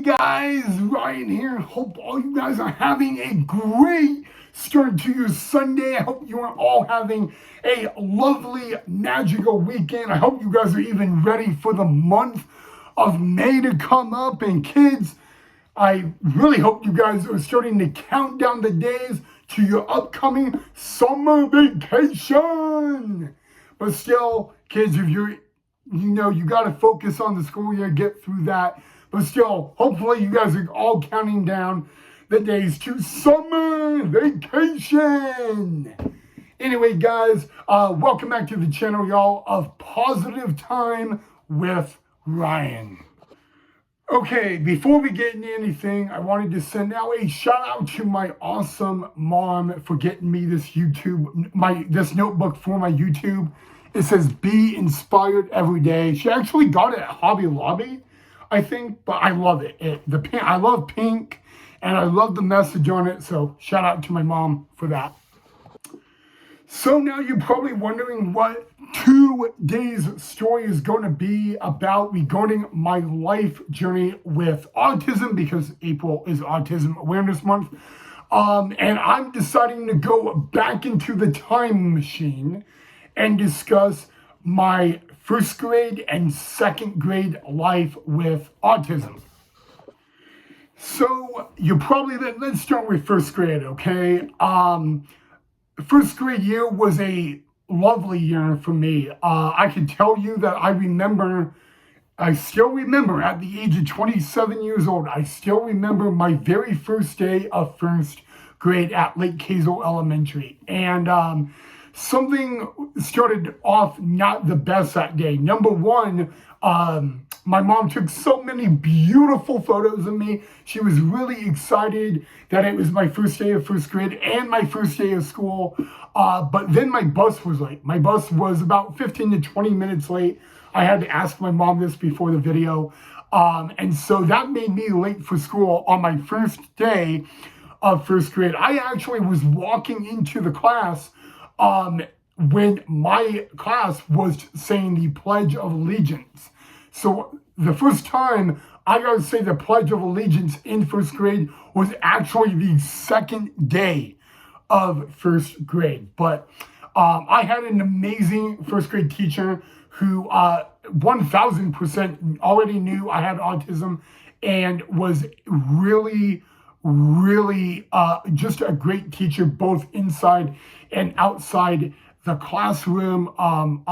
guys, Ryan here. Hope all you guys are having a great start to your Sunday. I hope you are all having a lovely, magical weekend. I hope you guys are even ready for the month of May to come up. And kids, I really hope you guys are starting to count down the days to your upcoming summer vacation. But still, kids, if you got to focus on the school year, get through that. But still, hopefully you guys are all counting down the days to summer vacation. Anyway, guys, welcome back to the channel, y'all, of Positive Time with Ryan. Okay, before we get into anything, I wanted to send out a shout out to my awesome mom for getting me this notebook for my YouTube. It says "Be Inspired Every Day." She actually got it at Hobby Lobby, I think, but I love it. I love pink, and I love the message on it. So shout out to my mom for that. So now you're probably wondering what today's story is going to be about regarding my life journey with autism, because April is Autism Awareness Month. And I'm deciding to go back into the time machine and discuss my first grade and second grade life with autism. So you probably, let's start with first grade, okay? First grade year was a lovely year for me. I can tell you that I still remember at the age of 27 years old, I still remember my very first day of first grade at Lake Kazel Elementary. And something started off not the best that day. Number one, my mom took so many beautiful photos of me. She was really excited that it was my first day of first grade and my first day of school. But then my bus was late. My bus was about 15 to 20 minutes late. I had to ask my mom this before the video. And so that made me late for school on my first day of first grade. I actually was walking into the class when my class was saying the Pledge of Allegiance. So the first time I got to say the Pledge of Allegiance in first grade was actually the second day of first grade. But I had an amazing first grade teacher who 1000% already knew I had autism and was really just a great teacher, both inside and outside the classroom. I'm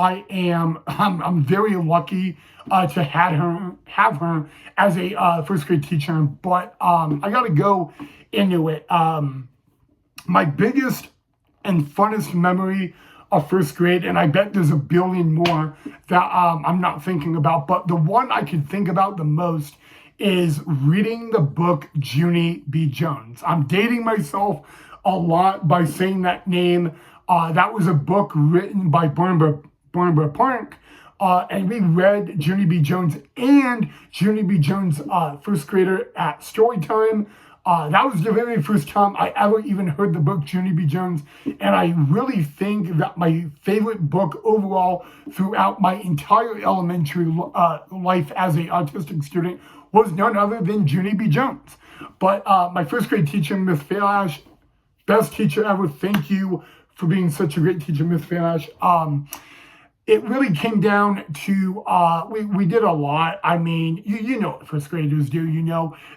very lucky to have her as a first grade teacher. But I got to go into it. My biggest and funnest memory of first grade, and I bet there's a billion more that I'm not thinking about, but the one I could think about the most is reading the book Junie B. Jones. I'm dating myself a lot by saying that name. That was a book written by Barnabas Park, and we read Junie B. Jones and Junie B. Jones first grader at Storytime. That was the very first time I ever even heard the book Junie B. Jones, and I really think that my favorite book overall throughout my entire elementary life as an autistic student was none other than Junie B. Jones. But my first grade teacher, Miss Falash, best teacher ever. Thank you for being such a great teacher, Miss Falash. It really came down to, we did a lot. I mean, you know what first graders do,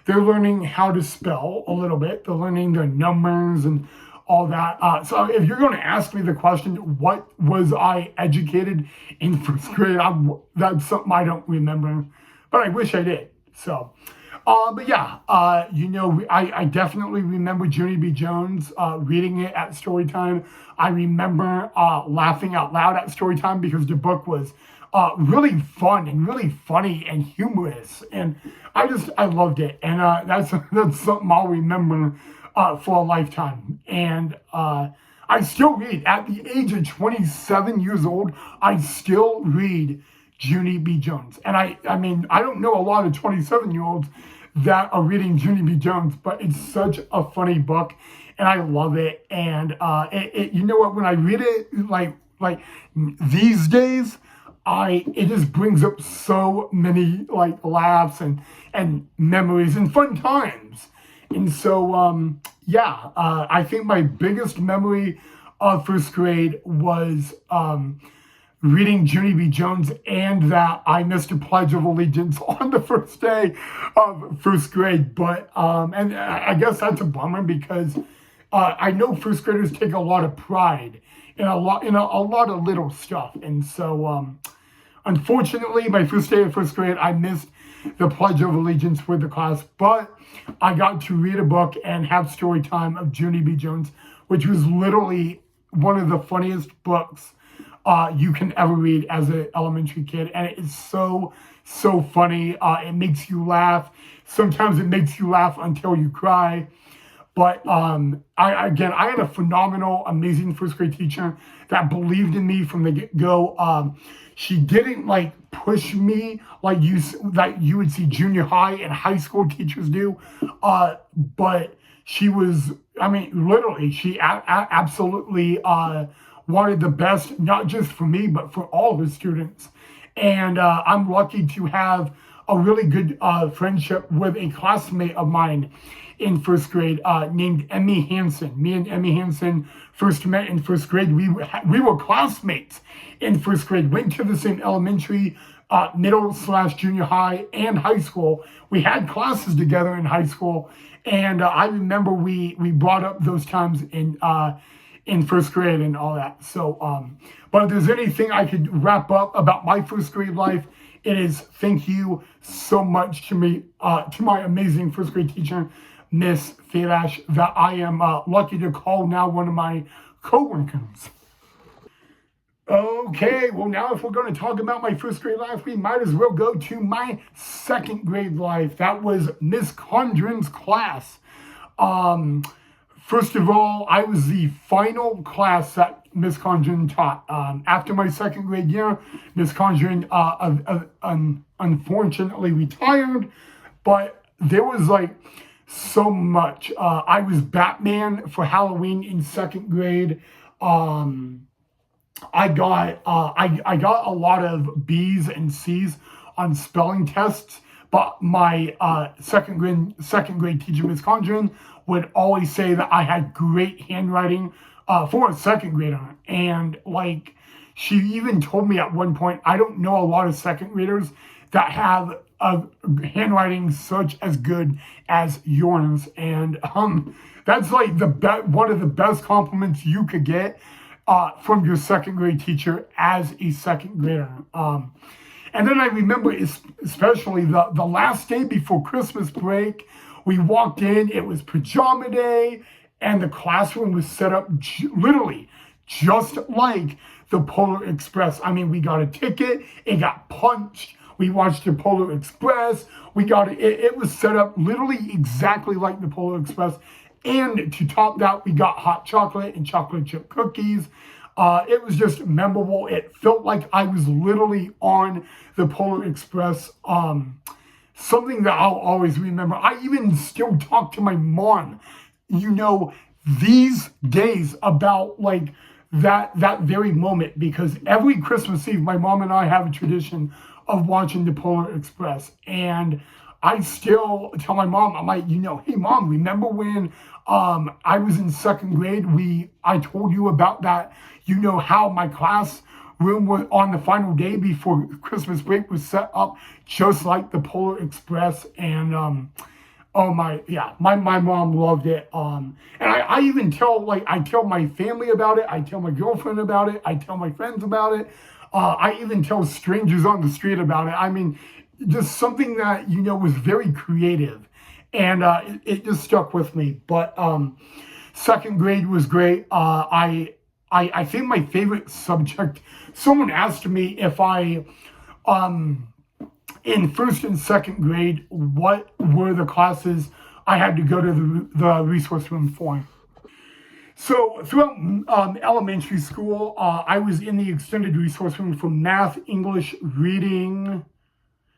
they're learning how to spell a little bit. They're learning their numbers and all that. So if you're going to ask me the question, what was I educated in first grade? That's something I don't remember, but I wish I did. So, but yeah, I definitely remember Junie B. Jones, reading it at Storytime. I remember laughing out loud at Storytime because the book was really fun and really funny and humorous, and I loved it, and that's something I'll remember for a lifetime. And I still read at the age of 27 years old. I still read Junie B. Jones, and I mean I don't know a lot of 27-year-olds that are reading Junie B. Jones, but it's such a funny book, and I love it. And you know what? When I read it, like these days, it just brings up so many like laughs and memories and fun times. And so I think my biggest memory of first grade was reading Junie B. Jones, and that I missed a Pledge of Allegiance on the first day of first grade. But and I guess that's a bummer because I know first graders take a lot of pride in a lot of little stuff, and so unfortunately, my first day of first grade, I missed the Pledge of Allegiance with the class, but I got to read a book and have story time of Junie B. Jones, which was literally one of the funniest books you can ever read as an elementary kid. And it is so funny. It makes you laugh. Sometimes it makes you laugh until you cry. But I had a phenomenal, amazing first grade teacher that believed in me from the get-go. She didn't like push me like you would see junior high and high school teachers do. But she was, I mean, literally, she absolutely wanted the best, not just for me, but for all the students. And I'm lucky to have a really good friendship with a classmate of mine in first grade named Emmy Hansen. Me and Emmy Hansen first met in first grade. We were classmates in first grade, went to the same elementary, middle/junior high, and high school. We had classes together in high school. And I remember we brought up those times in first grade and all that. So, but if there's anything I could wrap up about my first grade life, it is thank you so much to me, to my amazing first grade teacher, Miss Felash, that I am lucky to call now one of my coworkers. Okay, well now if we're going to talk about my first grade life, we might as well go to my second grade life. That was Miss Condren's class. First of all, I was the final class that Miss Condren taught. After my second grade year, Miss Condren unfortunately retired, but there was like so much. I was Batman for Halloween in second grade. I got a lot of B's and C's on spelling tests, but my second grade teacher, Miss Condren, would always say that I had great handwriting for a second grader. And like, she even told me at one point, I don't know a lot of second graders that have a handwriting such as good as yours. And that's like one of the best compliments you could get from your second grade teacher as a second grader. And then I remember especially the last day before Christmas break, we walked in, it was pajama day, and the classroom was set up literally just like the Polar Express. I mean, we got a ticket, it got punched, we watched the Polar Express, it was set up literally exactly like the Polar Express. And to top that, we got hot chocolate and chocolate chip cookies. It was just memorable. It felt like I was literally on the Polar Express. Something that I'll always remember. I even still talk to my mom, these days about like that very moment, because every Christmas Eve, my mom and I have a tradition of watching the Polar Express. And I still tell my mom, I'm like, hey mom, remember when I was in second grade, I told you about that, how my classroom was on the final day before Christmas break was set up just like the Polar Express. And my mom loved it. And I even tell my family about it, I tell my girlfriend about it, I tell my friends about it, I even tell strangers on the street about it. I mean, just something that was very creative, and it just stuck with me. But second grade was great. I think my favorite subject, someone asked me if I in first and second grade, what were the classes I had to go to the resource room for. So throughout elementary school, I was in the extended resource room for math, English, reading,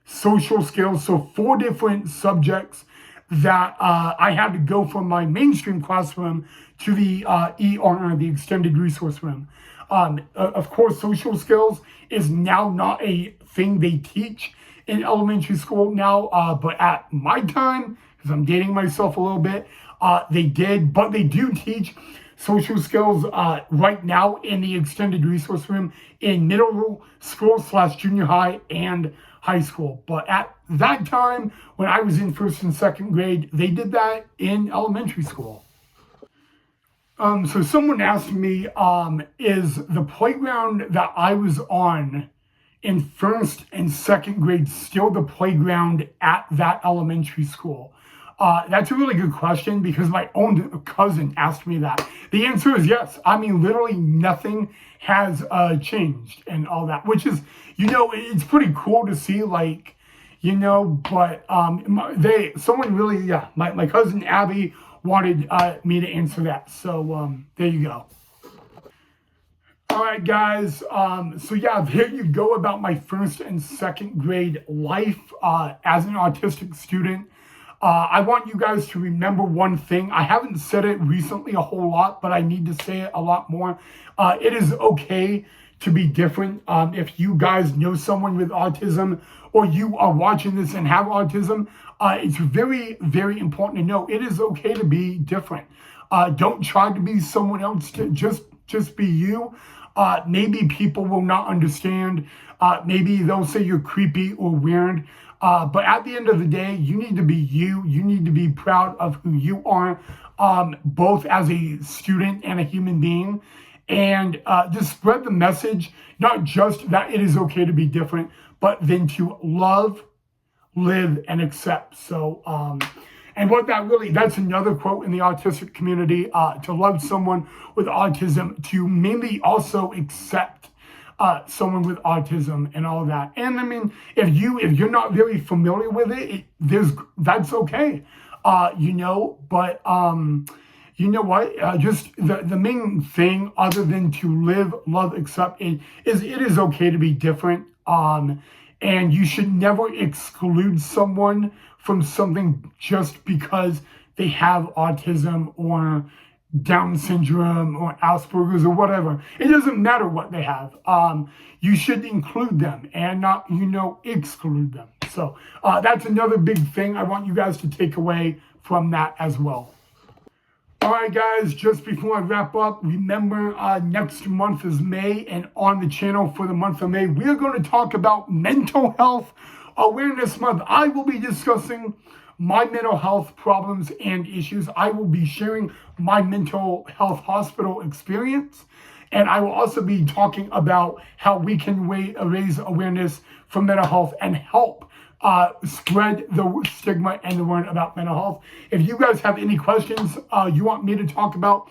social skills. So 4 different subjects that I had to go from my mainstream classroom to the ER, the extended resource room. Of course, social skills is now not a thing they teach in elementary school now, but at my time, because I'm dating myself a little bit, they did, but they do teach social skills right now in the extended resource room in middle school / junior high and high school. But at that time, when I was in first and second grade, they did that in elementary school. So someone asked me, is the playground that I was on in first and second grade still the playground at that elementary school? That's a really good question because my own cousin asked me that. The answer is yes. I mean, literally nothing has changed and all that, which is, it's pretty cool to see, like, but someone really, yeah, my cousin Abby wanted me to answer that. So there you go. All right, guys. So yeah, there you go about my first and second grade life as an autistic student. I want you guys to remember one thing. I haven't said it recently a whole lot, but I need to say it a lot more. It is okay to be different. If you guys know someone with autism or you are watching this and have autism, it's very, very important to know it is okay to be different. Don't try to be someone else. To just be you. Maybe people will not understand. Maybe they'll say you're creepy or weird. But at the end of the day, you need to be you. You need to be proud of who you are, both as a student and a human being. And just spread the message, not just that it is okay to be different, but then to love, live, and accept. So, and what that's another quote in the autistic community, to love someone with autism, to maybe also accept someone with autism and all that. And I mean, if you're not very familiar with it, that's okay. But you know what? Just the main thing, other than to live, love, accept, it is okay to be different. And you should never exclude someone from something just because they have autism or Down syndrome or Asperger's or whatever. It doesn't matter what they have. You should include them and not, exclude them. So that's another big thing I want you guys to take away from that as well. All right, guys, just before I wrap up, remember next month is May, and on the channel for the month of May, we are going to talk about Mental Health Awareness Month. I will be discussing my mental health problems and issues. I will be sharing my mental health hospital experience, and I will also be talking about how we can raise awareness for mental health and help spread the stigma and the word about mental health. If you guys have any questions you want me to talk about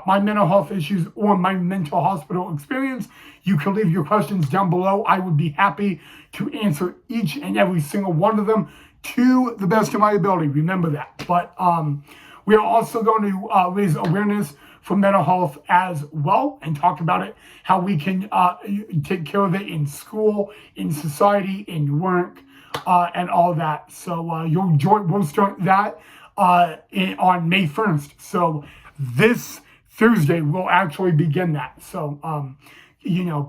my mental health issues or my mental hospital experience, you can leave your questions down below. I would be happy to answer each and every single one of them to the best of my ability. Remember that. But we are also going to raise awareness for mental health as well and talk about it, how we can take care of it in school, in society, in work, and all that. So we'll start that on May 1st. So this Thursday we'll actually begin that. So,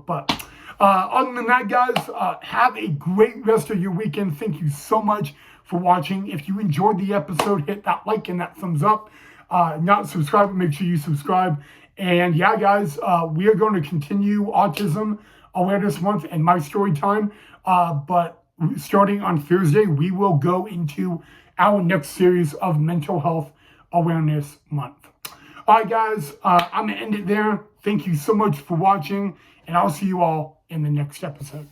but other than that, guys, have a great rest of your weekend. Thank you so much for watching. If you enjoyed the episode, hit that like and that thumbs up. Not subscribed, make sure you subscribe. And yeah, guys, we are going to continue Autism Awareness Month and my story time. But starting on Thursday, we will go into our next series of Mental Health Awareness Month. All right, guys, I'm going to end it there. Thank you so much for watching, and I'll see you all in the next episode.